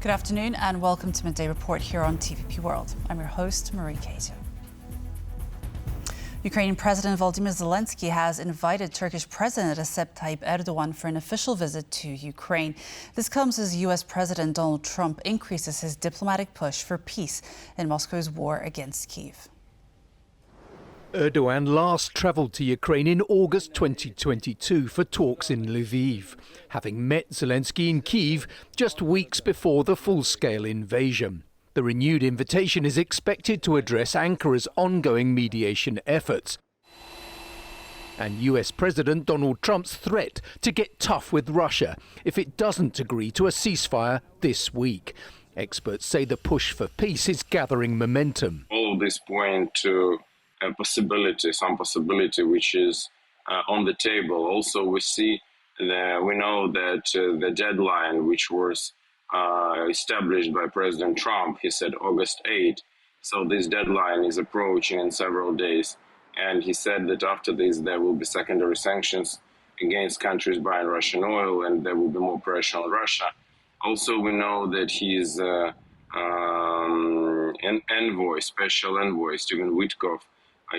Good afternoon and welcome to Midday Report here on TVP World. I'm your host, Marie Kato. Ukrainian President Volodymyr Zelenskyy has invited Turkish President Recep Tayyip Erdoğan for an official visit to Ukraine. This comes as U.S. President Donald Trump increases his diplomatic push for peace in Moscow's war against Kyiv. Erdogan last travelled to Ukraine in August 2022 for talks in Lviv, having met Zelenskyy in Kyiv just weeks before the full-scale invasion. The renewed invitation is expected to address Ankara's ongoing mediation efforts and US President Donald Trump's threat to get tough with Russia if it doesn't agree to a ceasefire this week. Experts say the push for peace is gathering momentum. All of this point to a possibility, some possibility which is on the table. Also, we know that the deadline which was established by President Trump, he said August 8. So this deadline is approaching in several days. And he said that after this, there will be secondary sanctions against countries buying Russian oil, and there will be more pressure on Russia. Also, we know that he's an envoy, special envoy, Steve Witkoff.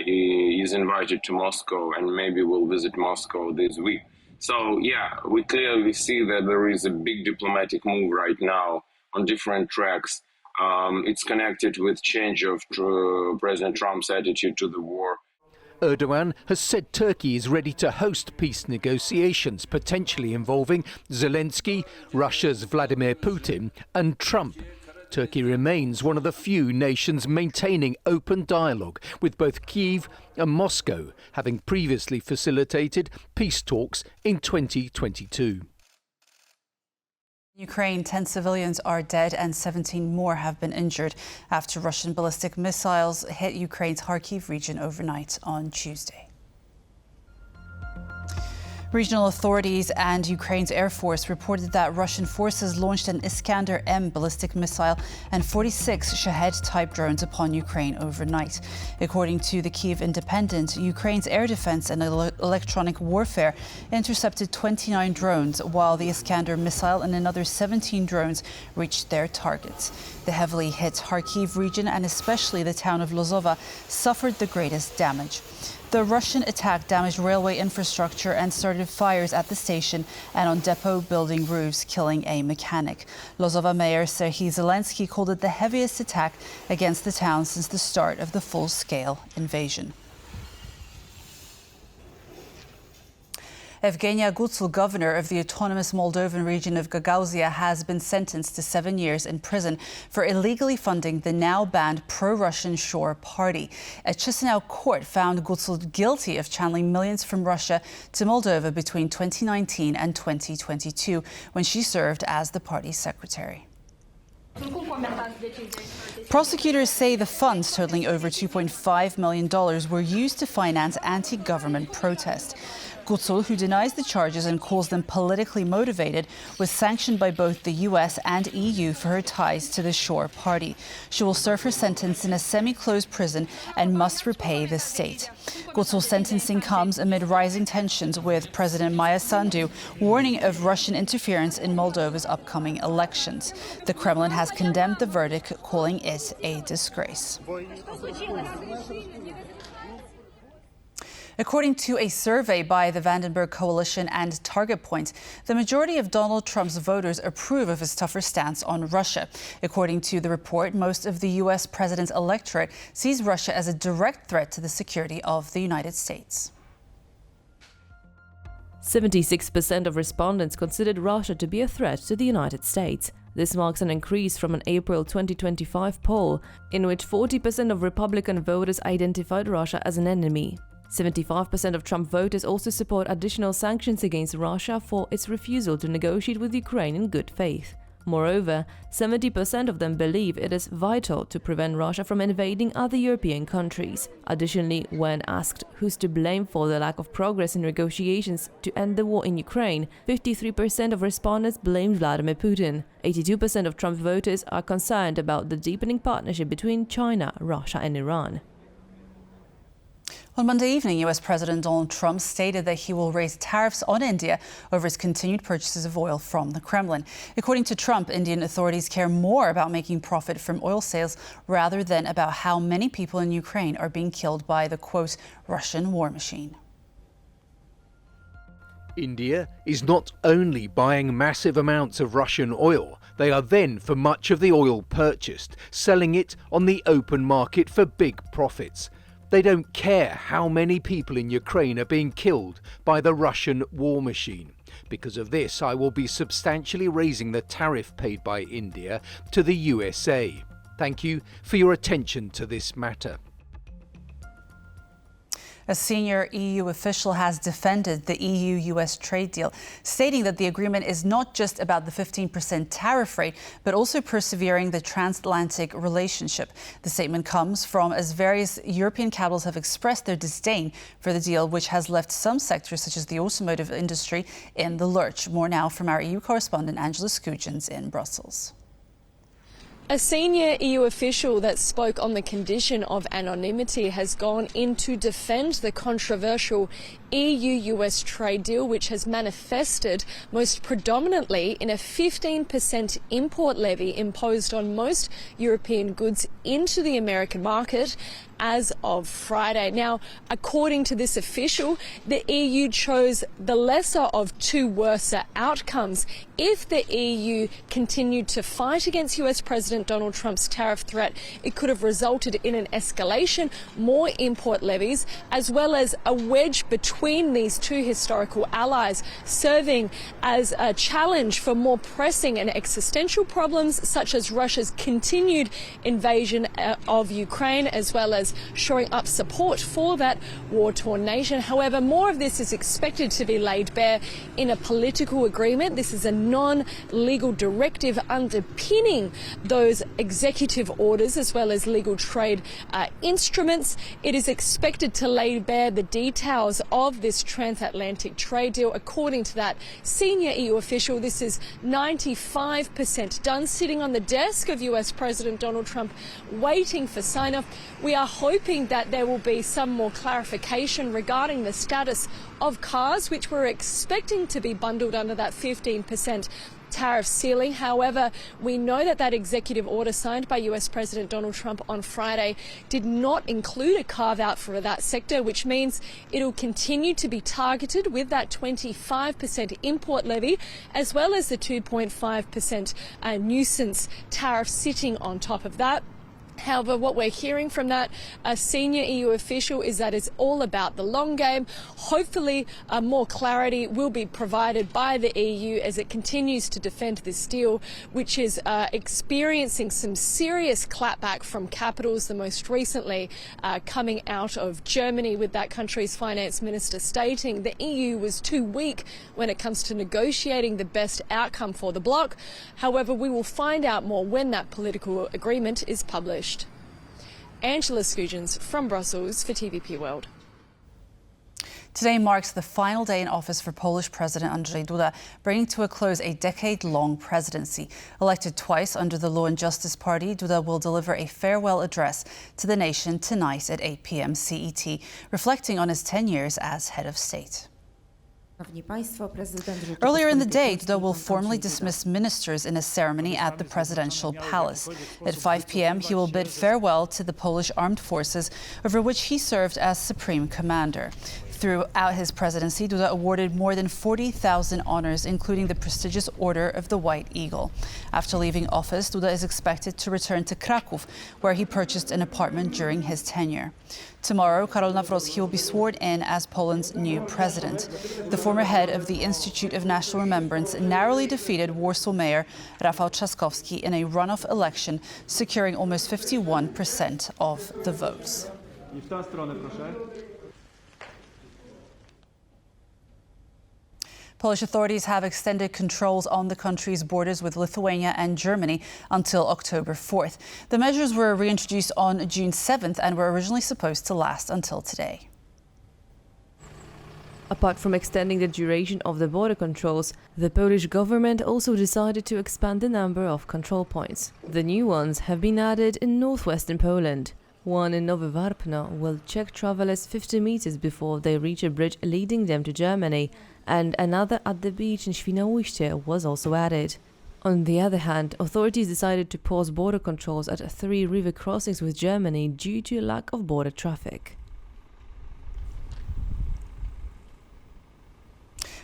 He is invited to Moscow and maybe will visit Moscow this week. So, yeah, we clearly see that there is a big diplomatic move right now on different tracks. It's connected with change of President Trump's attitude to the war. Erdogan has said Turkey is ready to host peace negotiations, potentially involving Zelenskyy, Russia's Vladimir Putin and Trump. Turkey remains one of the few nations maintaining open dialogue with both Kyiv and Moscow, having previously facilitated peace talks in 2022. In Ukraine, 10 civilians are dead and 17 more have been injured after Russian ballistic missiles hit Ukraine's Kyiv region overnight on Tuesday. Regional authorities and Ukraine's Air Force reported that Russian forces launched an Iskander-M ballistic missile and 46 Shahed-type drones upon Ukraine overnight. According to the Kyiv Independent, Ukraine's air defense and electronic warfare intercepted 29 drones, while the Iskander missile and another 17 drones reached their targets. The heavily hit Kyiv region and especially the town of Lozova suffered the greatest damage. The Russian attack damaged railway infrastructure and started fires at the station and on depot building roofs, killing a mechanic. Lozova Mayor Serhiy Zelenskyy called it the heaviest attack against the town since the start of the full-scale invasion. Fenya Gutsul, governor of the autonomous Moldovan region of Gagauzia, has been sentenced to 7 years in prison for illegally funding the now banned pro-Russian Shore Party. A Chisinau court found Gutsul guilty of channeling millions from Russia to Moldova between 2019 and 2022, when she served as the party's secretary. Prosecutors say the funds, totaling over $2.5 million, were used to finance anti-government protests. Gutsul, who denies the charges and calls them politically motivated, was sanctioned by both the US and EU for her ties to the Shore Party. She will serve her sentence in a semi-closed prison and must repay the state. Gutsul's sentencing comes amid rising tensions, with President Maia Sandu warning of Russian interference in Moldova's upcoming elections. The Kremlin has condemned the verdict, calling it a disgrace. According to a survey by the Vandenberg Coalition and Target Point, the majority of Donald Trump's voters approve of his tougher stance on Russia. According to the report, most of the U.S. president's electorate sees Russia as a direct threat to the security of the United States. 76% of respondents considered Russia to be a threat to the United States. This marks an increase from an April 2025 poll, in which 40% of Republican voters identified Russia as an enemy. 75% of Trump voters also support additional sanctions against Russia for its refusal to negotiate with Ukraine in good faith. Moreover, 70% of them believe it is vital to prevent Russia from invading other European countries. Additionally, when asked who's to blame for the lack of progress in negotiations to end the war in Ukraine, 53% of respondents blamed Vladimir Putin. 82% of Trump voters are concerned about the deepening partnership between China, Russia and Iran. On Monday evening, US President Donald Trump stated that he will raise tariffs on India over its continued purchases of oil from the Kremlin. According to Trump, Indian authorities care more about making profit from oil sales rather than about how many people in Ukraine are being killed by the, quote, Russian war machine. India is not only buying massive amounts of Russian oil, they are then, for much of the oil purchased, selling it on the open market for big profits. They don't care how many people in Ukraine are being killed by the Russian war machine. Because of this, I will be substantially raising the tariff paid by India to the USA. Thank you for your attention to this matter. A senior EU official has defended the EU-US trade deal, stating that the agreement is not just about the 15% tariff rate, but also persevering the transatlantic relationship. The statement comes from as various European capitals have expressed their disdain for the deal, which has left some sectors, such as the automotive industry, in the lurch. More now from our EU correspondent Angela Skujins in Brussels. A senior EU official that spoke on the condition of anonymity has gone in to defend the controversial EU-US trade deal, which has manifested most predominantly in a 15% import levy imposed on most European goods into the American market as of Friday. Now, according to this official, the EU chose the lesser of two worse outcomes. If the EU continued to fight against US President Donald Trump's tariff threat, it could have resulted in an escalation, more import levies, as well as a wedge between these two historical allies, serving as a challenge for more pressing and existential problems such as Russia's continued invasion of Ukraine, as well as shoring up support for that war-torn nation. However, more of this is expected to be laid bare in a political agreement. This is a non-legal directive underpinning those executive orders as well as legal trade instruments. It is expected to lay bare the details of this transatlantic trade deal. According to that senior EU official, this is 95% done, sitting on the desk of US President Donald Trump, waiting for sign-off. We are hoping that there will be some more clarification regarding the status of cars, which we're expecting to be bundled under that 15% tariff ceiling. However, we know that that executive order signed by US President Donald Trump on Friday did not include a carve-out for that sector, which means it'll continue to be targeted with that 25% import levy, as well as the 2.5% nuisance tariff sitting on top of that. However, what we're hearing from that senior EU official is that it's all about the long game. Hopefully, more clarity will be provided by the EU as it continues to defend this deal, which is experiencing some serious clapback from capitals, the most recently coming out of Germany, with that country's finance minister stating the EU was too weak when it comes to negotiating the best outcome for the bloc. However, we will find out more when that political agreement is published. Angela Skujins from Brussels for TVP World. Today marks the final day in office for Polish President Andriy Duda, bringing to a close a decade-long presidency. Elected twice under the Law and Justice Party, Duda will deliver a farewell address to the nation tonight at 8 p.m. CET, reflecting on his 10 years as head of state. Earlier in the day, Duda will formally dismiss ministers in a ceremony at the presidential palace. At 5 p.m., he will bid farewell to the Polish armed forces, over which he served as supreme commander. Throughout his presidency, Duda awarded more than 40,000 honors, including the prestigious Order of the White Eagle. After leaving office, Duda is expected to return to Kraków, where he purchased an apartment during his tenure. Tomorrow, Karol Nawrocki will be sworn in as Poland's new president. The former head of the Institute of National Remembrance narrowly defeated Warsaw Mayor Rafał Trzaskowski in a runoff election, securing almost 51% of the votes. Polish authorities have extended controls on the country's borders with Lithuania and Germany until October 4th. The measures were reintroduced on June 7th and were originally supposed to last until today. Apart from extending the duration of the border controls, the Polish government also decided to expand the number of control points. The new ones have been added in northwestern Poland. One in Nowy Warpno will check travelers 50 meters before they reach a bridge leading them to Germany, and another at the beach in Świnoujście was also added. On the other hand, authorities decided to pause border controls at 3 river crossings with Germany due to a lack of border traffic.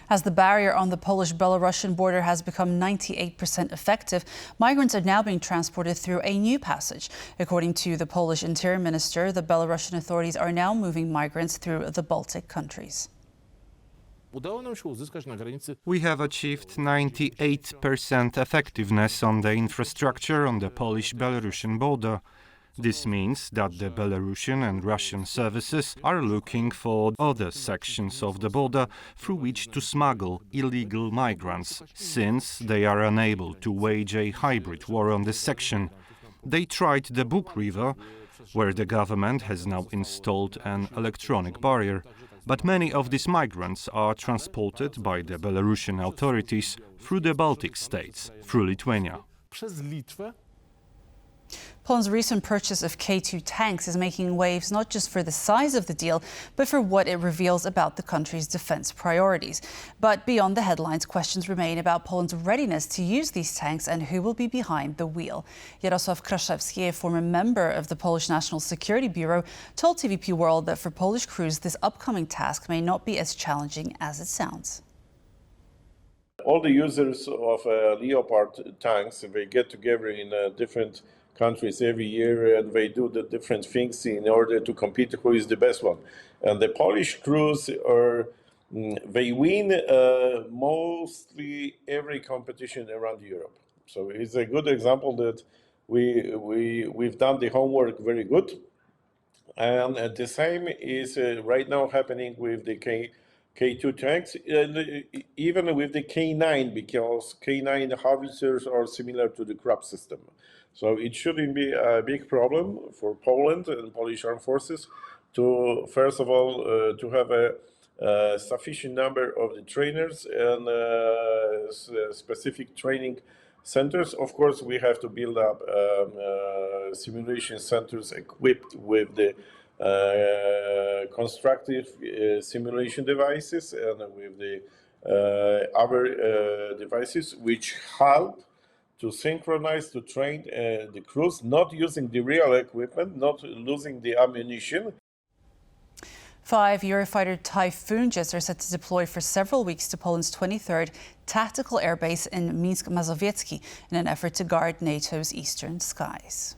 As the barrier on the Polish-Belarusian border has become 98% effective, migrants are now being transported through a new passage. According to the Polish Interior Minister, the Belarusian authorities are now moving migrants through the Baltic countries. We have achieved 98% effectiveness on the infrastructure on the Polish-Belarusian border. This means that the Belarusian and Russian services are looking for other sections of the border through which to smuggle illegal migrants, since they are unable to wage a hybrid war on this section. They tried the Bug River, where the government has now installed an electronic barrier. But many of these migrants are transported by the Belarusian authorities through the Baltic states, through Lithuania. Poland's recent purchase of K2 tanks is making waves not just for the size of the deal, but for what it reveals about the country's defense priorities. But beyond the headlines, questions remain about Poland's readiness to use these tanks and who will be behind the wheel. Jarosław Kraszewski, a former member of the Polish National Security Bureau, told TVP World that for Polish crews, this upcoming task may not be as challenging as it sounds. All the users of Leopard tanks, they get together in different countries every year, and they do the different things in order to compete who is the best one. And the Polish crews they win mostly every competition around Europe. So it's a good example that we've done the homework very good. And the same is right now happening with the K2 tanks, and even with the K9, because K9 howitzers are similar to the Krab system. So it shouldn't be a big problem for Poland and Polish armed forces to, first of all, to have a sufficient number of the trainers and specific training centers. Of course, we have to build up simulation centers equipped with the constructive simulation devices and with the other devices which help to synchronize, to train the crews, not using the real equipment, not losing the ammunition. 5 Eurofighter Typhoon jets are set to deploy for several weeks to Poland's 23rd Tactical Air Base in Minsk Mazowiecki in an effort to guard NATO's eastern skies.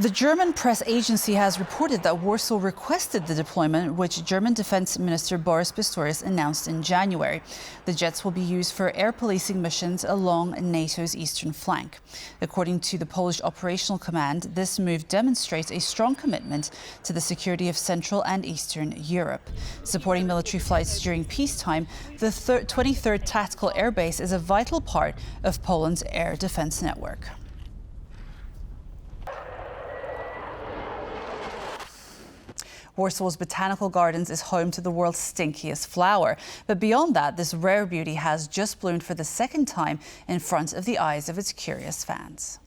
The German press agency has reported that Warsaw requested the deployment, which German Defense Minister Boris Pistorius announced in January. The jets will be used for air policing missions along NATO's eastern flank. According to the Polish Operational Command, this move demonstrates a strong commitment to the security of Central and Eastern Europe. Supporting military flights during peacetime, the 23rd Tactical Air Base is a vital part of Poland's air defense network. Warsaw's Botanical Gardens is home to the world's stinkiest flower. But beyond that, this rare beauty has just bloomed for the second time in front of the eyes of its curious fans.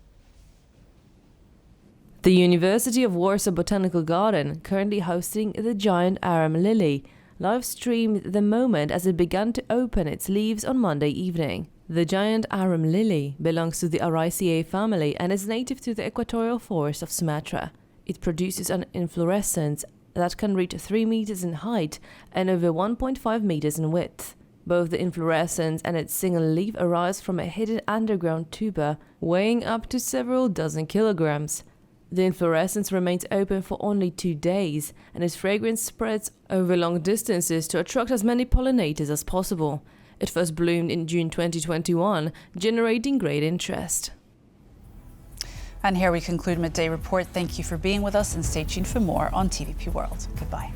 The University of Warsaw Botanical Garden, currently hosting the giant arum lily, live-streamed the moment as it began to open its leaves on Monday evening. The giant arum lily belongs to the Araceae family and is native to the equatorial forest of Sumatra. It produces an inflorescence that can reach 3 meters in height and over 1.5 meters in width. Both the inflorescence and its single leaf arise from a hidden underground tuber weighing up to several dozen kilograms. The inflorescence remains open for only 2 days, and its fragrance spreads over long distances to attract as many pollinators as possible. It first bloomed in June 2021, generating great interest. And here we conclude Midday Report. Thank you for being with us and stay tuned for more on TVP World. Goodbye.